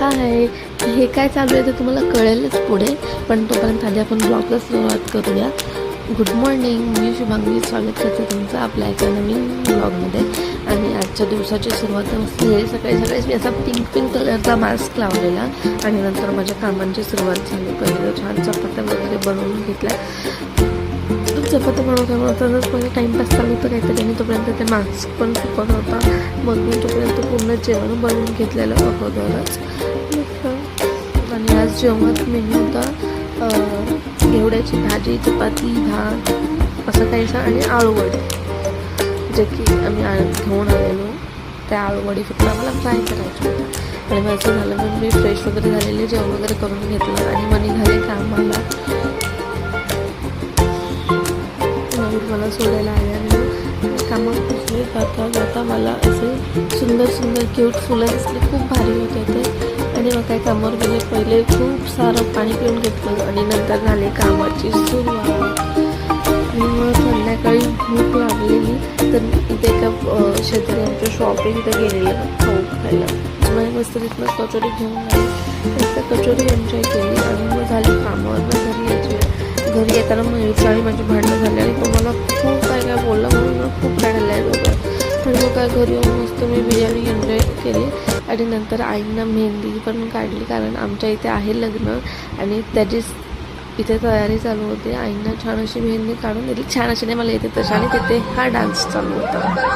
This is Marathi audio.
हाय, हे काय चालू आहे ते तुम्हाला कळेलच पुढे, पण तोपर्यंत आधी आपण ब्लॉगला सुरुवात करूया. गुड मॉर्निंग, मी शुभांगी स्वागत करते तुमचं आपल्या एका नवीन ब्लॉगमध्ये. आणि आजच्या दिवसाची सुरुवात असते सकाळी मी असा पिंक कलरचा मास्क लावलेला आणि नंतर माझ्या कामांची सुरुवात झाली. पहिलं छान चपात्या वगैरे बनवून घेतल्या. चपात्या बनवतानाच माझा टाईमपास चालू होतं काहीतरी, आणि तोपर्यंत ते मास्क पण सुकत होता. मग मी तोपर्यंत पूर्ण जेवण बनवून घेतलेलं अगोदरच. आणि आज जेवणात मेन्यू होता घेवड्याची भाजी, चपाती, भात असं काहीसा आणि आळूवडी, जे की आम्ही घेऊन आलेलो. त्या आळूवडी फक्त आम्हाला फ्राय करायची होती. आणि मग असं झालं, मग मी फ्रेश वगैरे झालेले, जेवण वगैरे करून घेतलं आणि मग निघाले कामाला. मला सोडायला आले आणि कामात पुसले. जाता मला असे सुंदर क्यूट फुलं दिसली, खूप भारी होते ते. आणि मग काय कामावर गेले, पहिले खूप सारं पाणी पिऊन घेतलं आणि नंतर झाले कामाची सुरुवात. आणि मग संध्याकाळी भूक लागलेली, तर इथे एका शेजारी आमच्या शॉप आहे, तिथं गेलेलं खाऊ खायला. मग मस्त तिथनं कचोरी घेऊन आली, त्या कचोरी एन्जॉय केली. आणि मग झाली कामावर घरी यायची. घरी येताना मयूरच्या आणि माझी भांडणं झाली आणि तो मला खूप काय बोलला, म्हणून मला खूप रडायला येत होतं. आणि मग काय घरी येऊन मस्त मी बिर्याणी एन्जॉय केली. आणि नंतर आईंना मेहंदी पण काढली, कारण आमच्या इथे आहे लग्न आणि त्याचीच इथे तयारी चालू होती. आईंना छान अशी मेहंदी काढून दिली, छान अशी नाही मला येते तशी. आणि तिथे हा डान्स चालू होता.